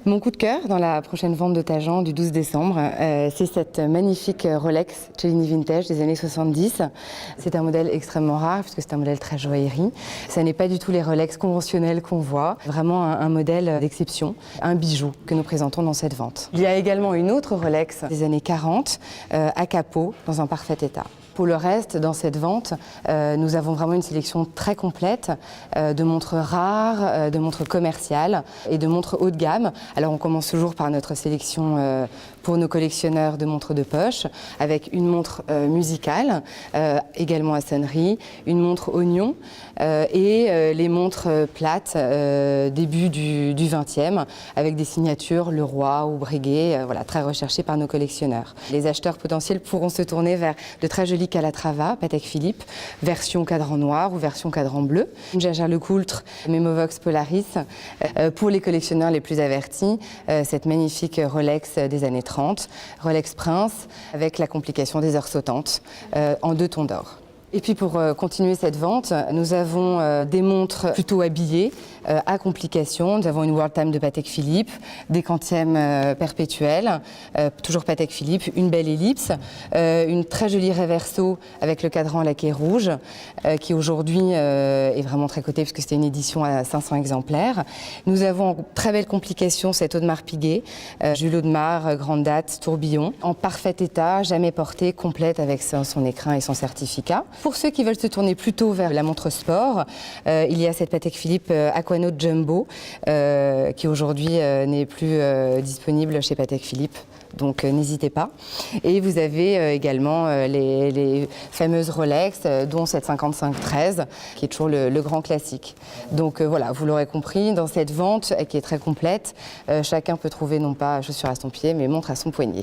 Mon coup de cœur dans la prochaine vente de Tajan du 12 décembre, c'est cette magnifique Rolex Cellini Vintage des années 70. C'est un modèle extrêmement rare puisque c'est un modèle très joaillerie. Ce n'est pas du tout les Rolex conventionnels qu'on voit, vraiment un modèle d'exception, un bijou que nous présentons dans cette vente. Il y a également une autre Rolex des années 40 à capot dans un parfait état. Pour le reste, dans cette vente, nous avons vraiment une sélection très complète de montres rares, de montres commerciales et de montres haut de gamme. Alors on commence toujours par notre sélection pour nos collectionneurs de montres de poche, avec une montre musicale, également à sonnerie, une montre oignon et les montres plates début du 20e, avec des signatures Leroy ou Breguet, voilà, très recherchées par nos collectionneurs. Les acheteurs potentiels pourront se tourner vers de très jolis Calatrava, Patek Philippe, version cadran noir ou version cadran bleu. Jaeger-LeCoultre, Memovox Polaris. Pour les collectionneurs les plus avertis, cette magnifique Rolex des années 30, Rolex Prince, avec la complication des heures sautantes en 2 tons d'or. Et puis pour continuer cette vente, nous avons des montres plutôt habillées à complication. Nous avons une World Time de Patek Philippe, des quantièmes perpétuels, toujours Patek Philippe, une belle ellipse, une très jolie Reverso avec le cadran laqué rouge qui aujourd'hui est vraiment très cotée puisque c'était une édition à 500 exemplaires. Nous avons en très belle complication cette Audemars Piguet, Jules Audemars, grande date, tourbillon, en parfait état, jamais portée, complète avec son écrin et son certificat. Pour ceux qui veulent se tourner plutôt vers la montre sport, il y a cette Patek Philippe Aquanaut Jumbo qui aujourd'hui n'est plus disponible chez Patek Philippe. Donc n'hésitez pas. Et vous avez également les fameuses Rolex, dont cette 5513, qui est toujours le grand classique. Donc voilà, vous l'aurez compris, dans cette vente qui est très complète, chacun peut trouver non pas chaussures à son pied, mais montre à son poignet.